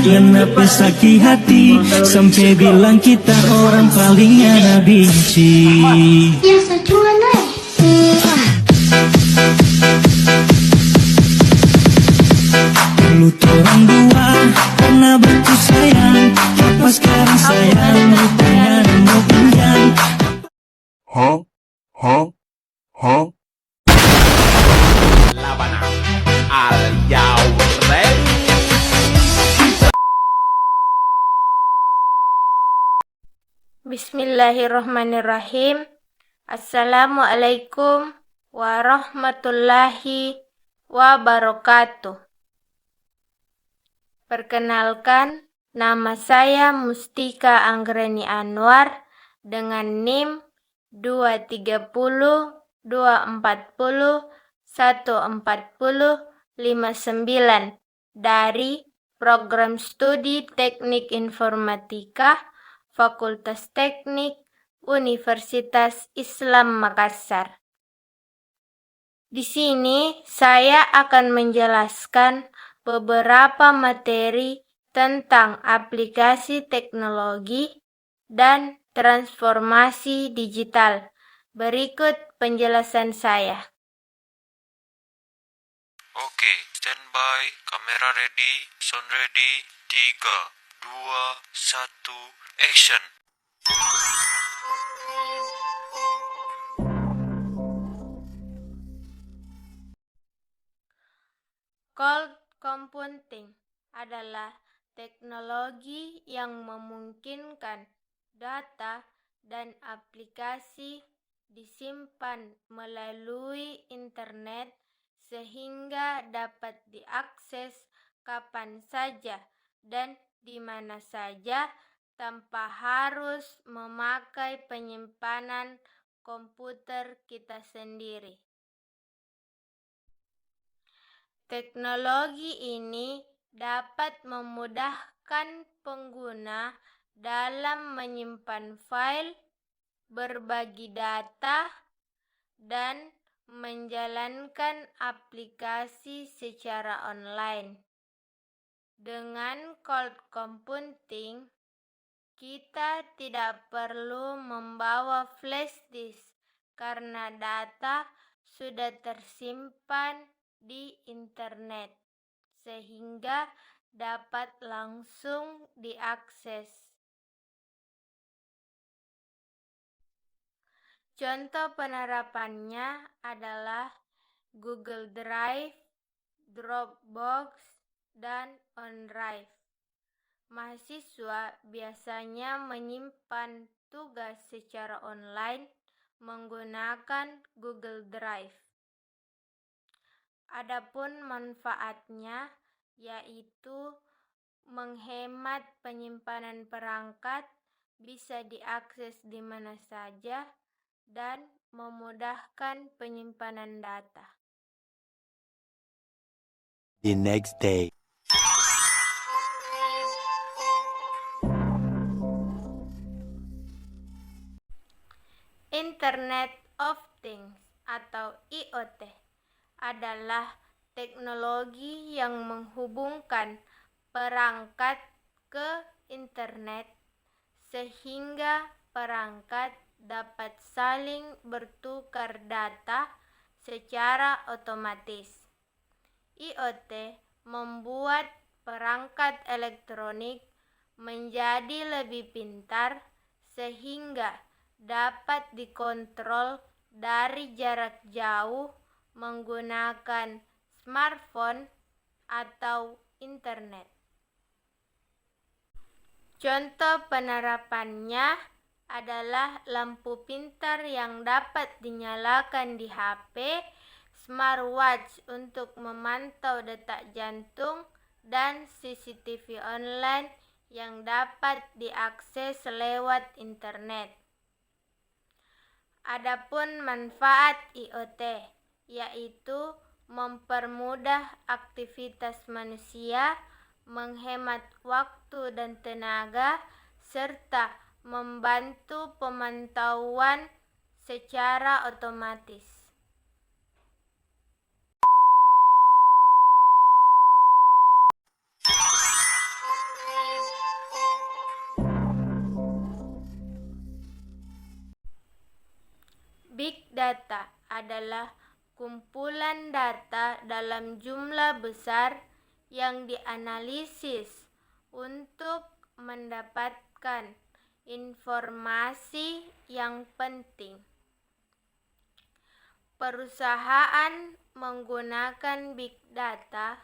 Kenapa sakit hati sampai bilang kita orang paling ada benci. Biasa cuan Lu orang dua karena batu sayang. Apa sekarang sayang rupanya mau pinjam. Laban al ready. Bismillahirrahmanirrahim. Assalamualaikum warahmatullahi wabarakatuh. Perkenalkan, nama saya Mustika Anggreni Anwar dengan NIM 230 240 140 59 dari Program Studi Teknik Informatika Fakultas Teknik Universitas Islam Makassar. Di sini saya akan menjelaskan beberapa materi tentang aplikasi teknologi dan transformasi digital. Berikut penjelasan saya. Oke, standby, kamera ready, sound ready, 3, 2, 1, action. Cloud computing adalah teknologi yang memungkinkan data dan aplikasi disimpan melalui internet sehingga dapat diakses kapan saja dan di mana saja tanpa harus memakai penyimpanan komputer kita sendiri. Teknologi ini dapat memudahkan pengguna dalam menyimpan file, berbagi data, dan menjalankan aplikasi secara online. Dengan cloud computing, kita tidak perlu membawa flash disk karena data sudah tersimpan di internet, sehingga dapat langsung diakses. Contoh penerapannya adalah Google Drive, Dropbox, dan OneDrive. Mahasiswa biasanya menyimpan tugas secara online menggunakan Google Drive. Adapun manfaatnya yaitu menghemat penyimpanan perangkat, bisa diakses di mana saja, dan memudahkan penyimpanan data. The next day. Internet of Things atau IoT adalah teknologi yang menghubungkan perangkat ke internet sehingga perangkat dapat saling bertukar data secara otomatis. IoT membuat perangkat elektronik menjadi lebih pintar sehingga dapat dikontrol dari jarak jauh menggunakan smartphone atau internet. Contoh penerapannya adalah lampu pintar yang dapat dinyalakan di HP, smartwatch untuk memantau detak jantung, dan CCTV online yang dapat diakses lewat internet. Adapun manfaat IoT yaitu mempermudah aktivitas manusia, menghemat waktu dan tenaga, serta membantu pemantauan secara otomatis. data adalah kumpulan data dalam jumlah besar yang dianalisis untuk mendapatkan informasi yang penting. Perusahaan menggunakan big data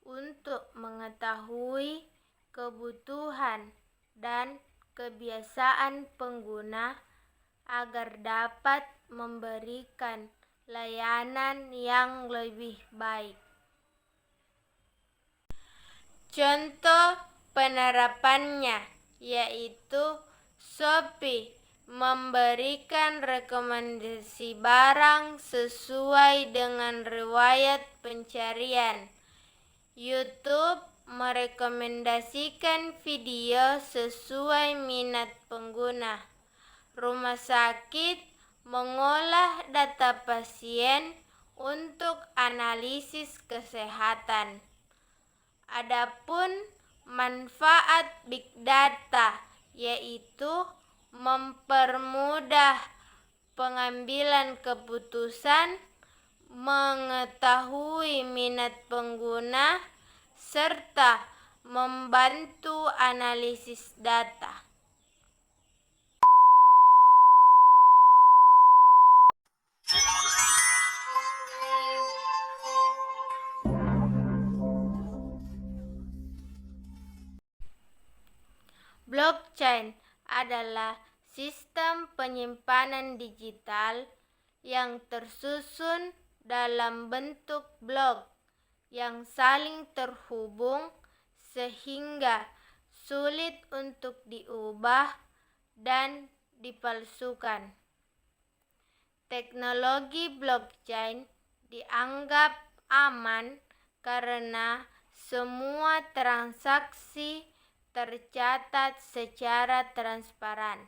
untuk mengetahui kebutuhan dan kebiasaan pengguna agar dapat memberikan layanan yang lebih baik. Contoh penerapannya yaitu Shopee memberikan rekomendasi barang sesuai dengan riwayat pencarian. YouTube merekomendasikan video sesuai minat pengguna. Rumah sakit mengolah data pasien untuk analisis kesehatan. Adapun manfaat big data yaitu mempermudah pengambilan keputusan, mengetahui minat pengguna, serta membantu analisis data. Blockchain adalah sistem penyimpanan digital yang tersusun dalam bentuk blok yang saling terhubung sehingga sulit untuk diubah dan dipalsukan. Teknologi blockchain dianggap aman karena semua transaksi tercatat secara transparan.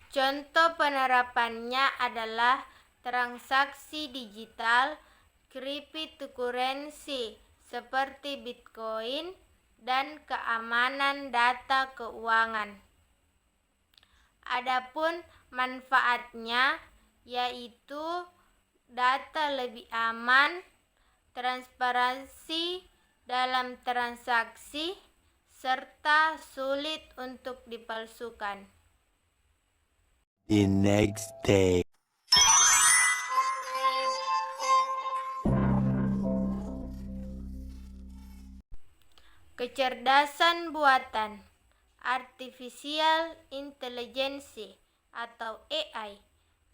Contoh penerapannya adalah transaksi digital, cryptocurrency seperti Bitcoin, dan keamanan data keuangan. Adapun manfaatnya yaitu data lebih aman, transparansi dalam transaksi, serta sulit untuk dipalsukan. The next day. Kecerdasan buatan Artificial Intelligence atau AI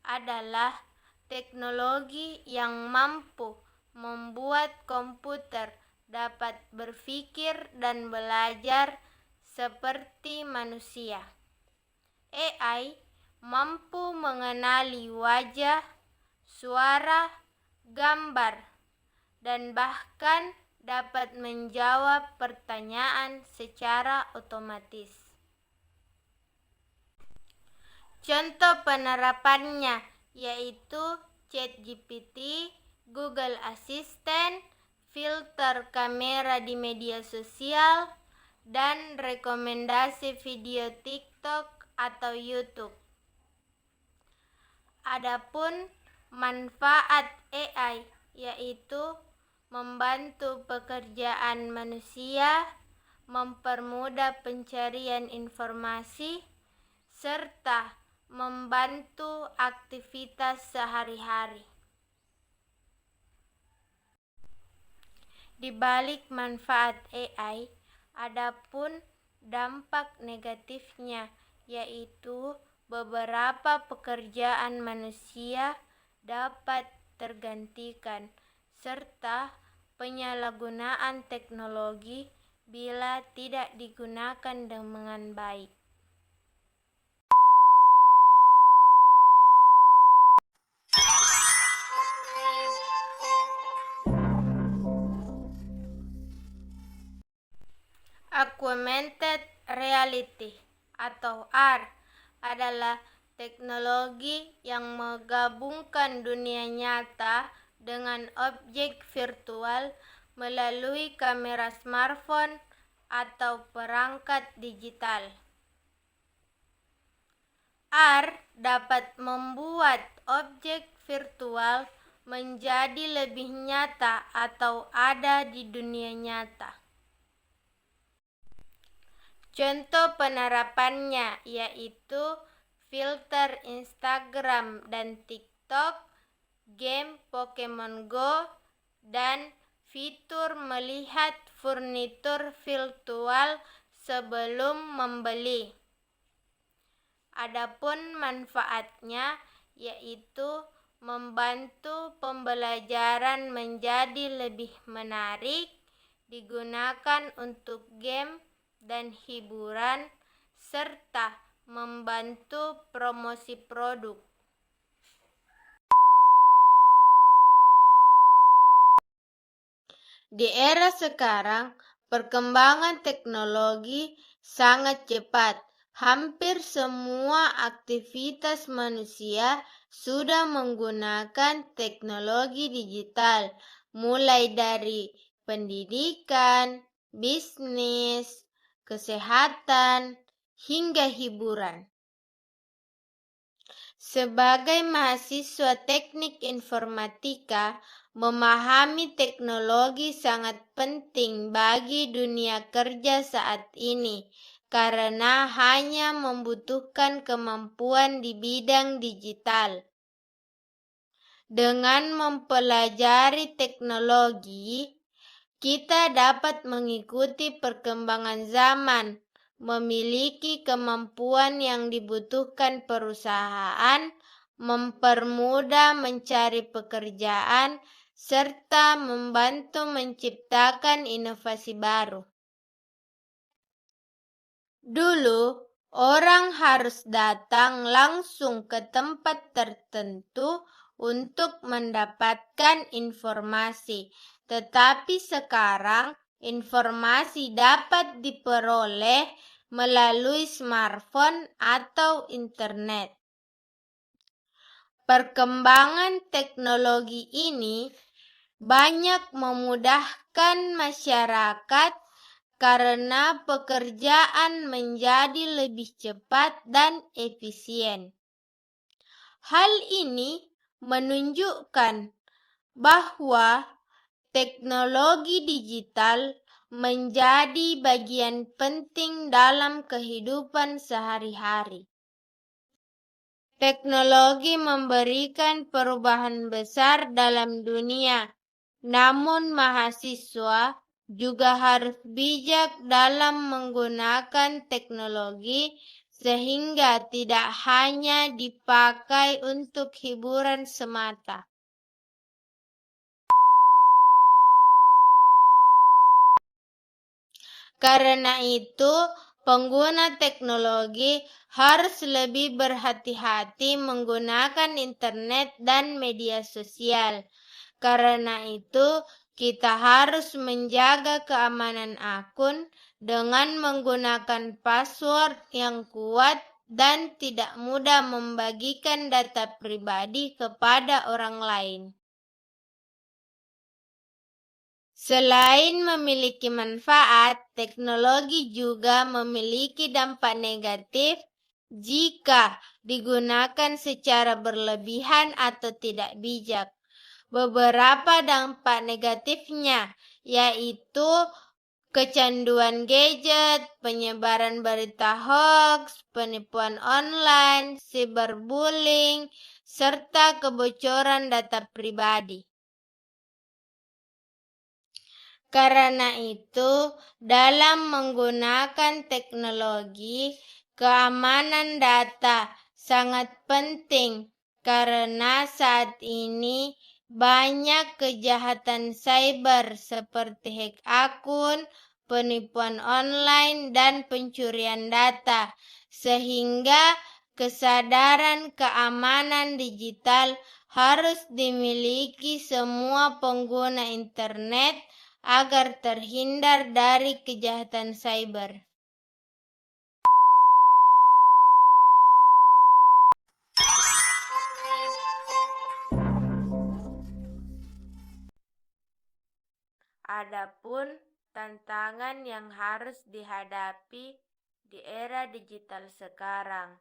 adalah teknologi yang mampu membuat komputer dapat berpikir dan belajar seperti manusia. AI mampu mengenali wajah, suara, gambar, dan bahkan dapat menjawab pertanyaan secara otomatis. Contoh penerapannya yaitu ChatGPT, Google Assistant, filter kamera di media sosial, dan rekomendasi video TikTok atau YouTube. Adapun manfaat AI yaitu membantu pekerjaan manusia, mempermudah pencarian informasi, serta membantu aktivitas sehari-hari. Di balik manfaat AI, adapun dampak negatifnya yaitu beberapa pekerjaan manusia dapat tergantikan, serta penyalahgunaan teknologi bila tidak digunakan dengan baik. Augmented reality atau AR adalah teknologi yang menggabungkan dunia nyata dengan objek virtual melalui kamera smartphone atau perangkat digital. R dapat membuat objek virtual menjadi lebih nyata atau ada di dunia nyata. Contoh penerapannya yaitu filter Instagram dan TikTok, game Pokemon Go, dan fitur melihat furnitur virtual sebelum membeli. Adapun manfaatnya yaitu membantu pembelajaran menjadi lebih menarik, digunakan untuk game dan hiburan, serta membantu promosi produk. Di era sekarang, perkembangan teknologi sangat cepat. Hampir semua aktivitas manusia sudah menggunakan teknologi digital, mulai dari pendidikan, bisnis, kesehatan, hingga hiburan. Sebagai mahasiswa teknik informatika, memahami teknologi sangat penting bagi dunia kerja saat ini karena hanya membutuhkan kemampuan di bidang digital. Dengan mempelajari teknologi, kita dapat mengikuti perkembangan zaman, memiliki kemampuan yang dibutuhkan perusahaan, mempermudah mencari pekerjaan, serta membantu menciptakan inovasi baru. Dulu, orang harus datang langsung ke tempat tertentu untuk mendapatkan informasi, tetapi sekarang informasi dapat diperoleh melalui smartphone atau internet. Perkembangan teknologi ini banyak memudahkan masyarakat karena pekerjaan menjadi lebih cepat dan efisien. Hal ini menunjukkan bahwa teknologi digital menjadi bagian penting dalam kehidupan sehari-hari. Teknologi memberikan perubahan besar dalam dunia, namun mahasiswa juga harus bijak dalam menggunakan teknologi sehingga tidak hanya dipakai untuk hiburan semata. Karena itu, pengguna teknologi harus lebih berhati-hati menggunakan internet dan media sosial. Karena itu, kita harus menjaga keamanan akun dengan menggunakan password yang kuat dan tidak mudah membagikan data pribadi kepada orang lain. Selain memiliki manfaat, teknologi juga memiliki dampak negatif jika digunakan secara berlebihan atau tidak bijak. Beberapa dampak negatifnya yaitu kecanduan gadget, penyebaran berita hoax, penipuan online, cyberbullying, serta kebocoran data pribadi. Karena itu, dalam menggunakan teknologi, keamanan data sangat penting karena saat ini banyak kejahatan cyber seperti hack akun, penipuan online, dan pencurian data, sehingga kesadaran keamanan digital harus dimiliki semua pengguna internet agar terhindar dari kejahatan cyber. Adapun tantangan yang harus dihadapi di era digital sekarang.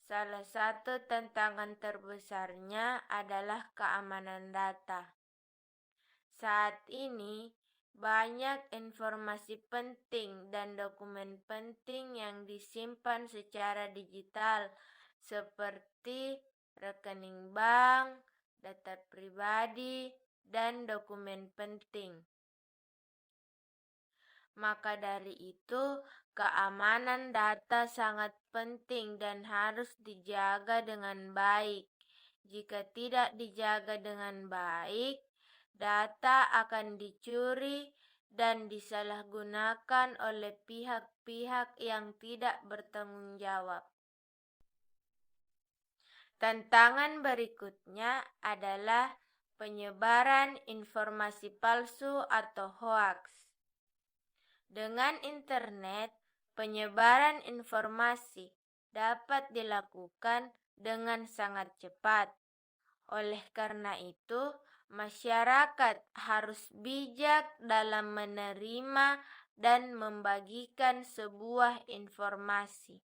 Salah satu tantangan terbesarnya adalah keamanan data. Saat ini, banyak informasi penting dan dokumen penting yang disimpan secara digital, seperti rekening bank, data pribadi, dan dokumen penting. Maka dari itu, keamanan data sangat penting dan harus dijaga dengan baik. Jika tidak dijaga dengan baik, data akan dicuri dan disalahgunakan oleh pihak-pihak yang tidak bertanggung jawab. Tantangan berikutnya adalah penyebaran informasi palsu atau hoaks. Dengan internet, penyebaran informasi dapat dilakukan dengan sangat cepat. Oleh karena itu, masyarakat harus bijak dalam menerima dan membagikan sebuah informasi.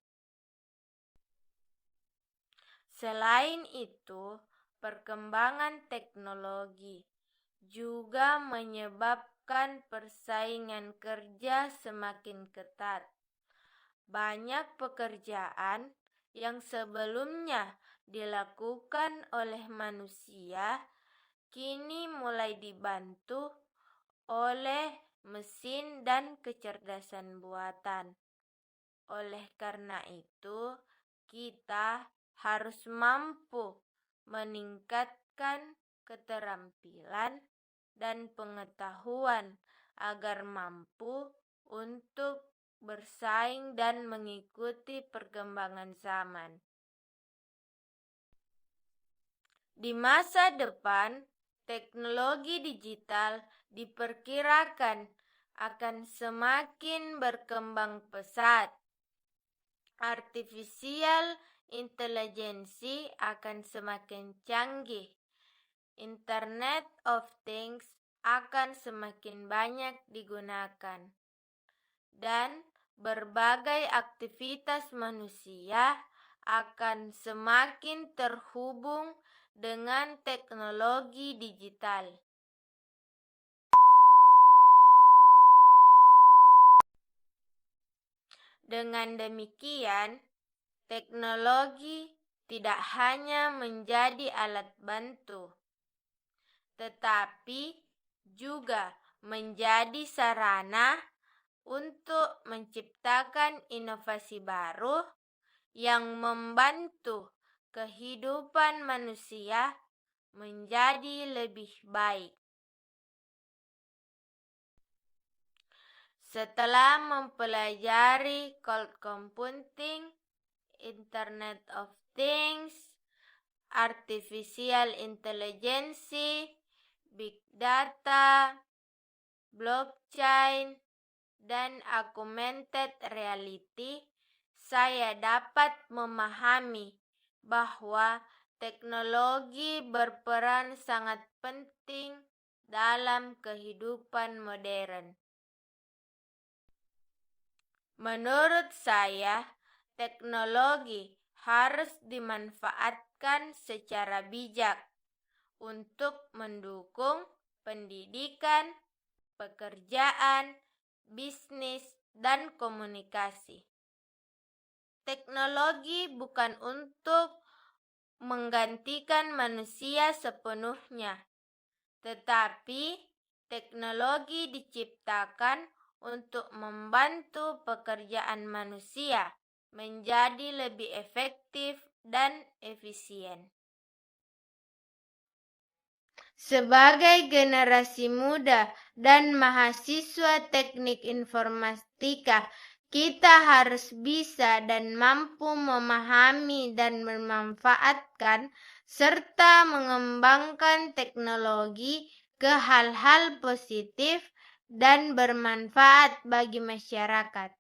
Selain itu, perkembangan teknologi juga menyebabkan persaingan kerja semakin ketat. Banyak pekerjaan yang sebelumnya dilakukan oleh manusia kini mulai dibantu oleh mesin dan kecerdasan buatan. Oleh karena itu, kita harus mampu meningkatkan keterampilan dan pengetahuan agar mampu untuk bersaing dan mengikuti perkembangan zaman. Di masa depan, teknologi digital diperkirakan akan semakin berkembang pesat. Artificial intelligence akan semakin canggih. Internet of Things akan semakin banyak digunakan, dan berbagai aktivitas manusia akan semakin terhubung dengan teknologi digital. Dengan demikian, teknologi tidak hanya menjadi alat bantu, tetapi juga menjadi sarana untuk menciptakan inovasi baru yang membantu kehidupan manusia menjadi lebih baik. Setelah mempelajari cloud computing, Internet of Things, Artificial Intelligence, Big Data, Blockchain, dan Augmented Reality, saya dapat memahami bahwa teknologi berperan sangat penting dalam kehidupan modern. Menurut saya, teknologi harus dimanfaatkan secara bijak untuk mendukung pendidikan, pekerjaan, bisnis, dan komunikasi. Teknologi bukan untuk menggantikan manusia sepenuhnya, tetapi teknologi diciptakan untuk membantu pekerjaan manusia menjadi lebih efektif dan efisien. Sebagai generasi muda dan mahasiswa teknik informatika, kita harus bisa dan mampu memahami dan memanfaatkan serta mengembangkan teknologi ke hal-hal positif dan bermanfaat bagi masyarakat.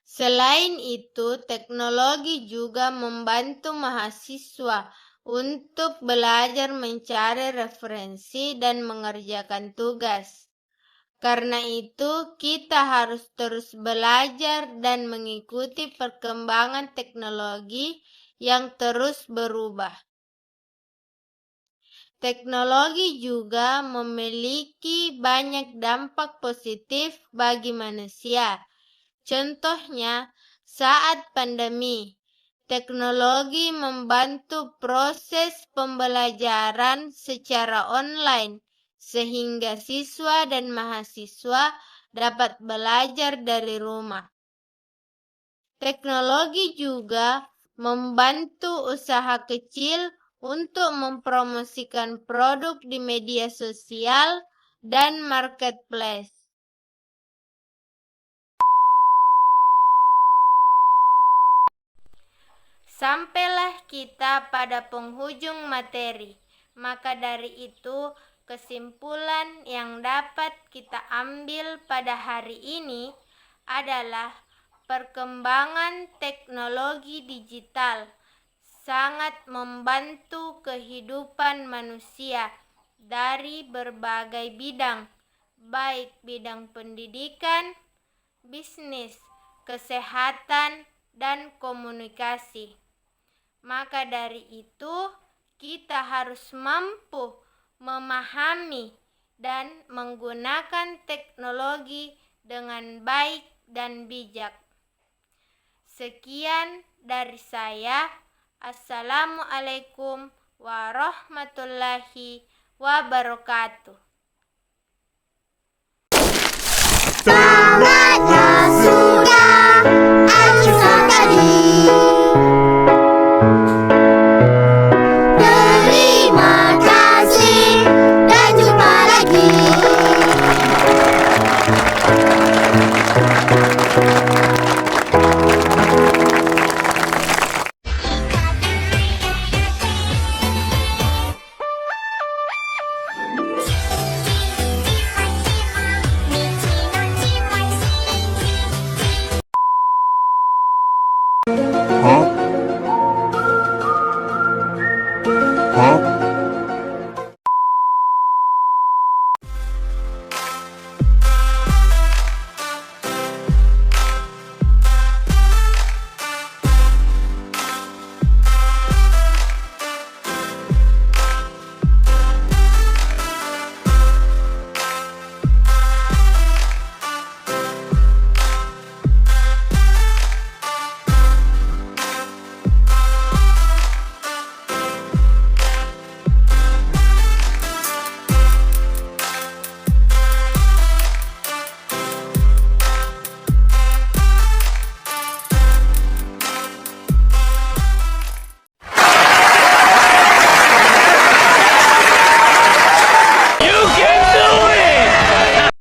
Selain itu, teknologi juga membantu mahasiswa untuk belajar mencari referensi dan mengerjakan tugas. Karena itu, kita harus terus belajar dan mengikuti perkembangan teknologi yang terus berubah. Teknologi juga memiliki banyak dampak positif bagi manusia. Contohnya, saat pandemi, teknologi membantu proses pembelajaran secara online, sehingga siswa dan mahasiswa dapat belajar dari rumah. Teknologi juga membantu usaha kecil untuk mempromosikan produk di media sosial dan marketplace. Sampailah kita pada penghujung materi. Maka dari itu, kesimpulan yang dapat kita ambil pada hari ini adalah perkembangan teknologi digital sangat membantu kehidupan manusia dari berbagai bidang, baik bidang pendidikan, bisnis, kesehatan, dan komunikasi. Maka dari itu, kita harus mampu memahami dan menggunakan teknologi dengan baik dan bijak. Sekian dari saya. Assalamualaikum warahmatullahi wabarakatuh.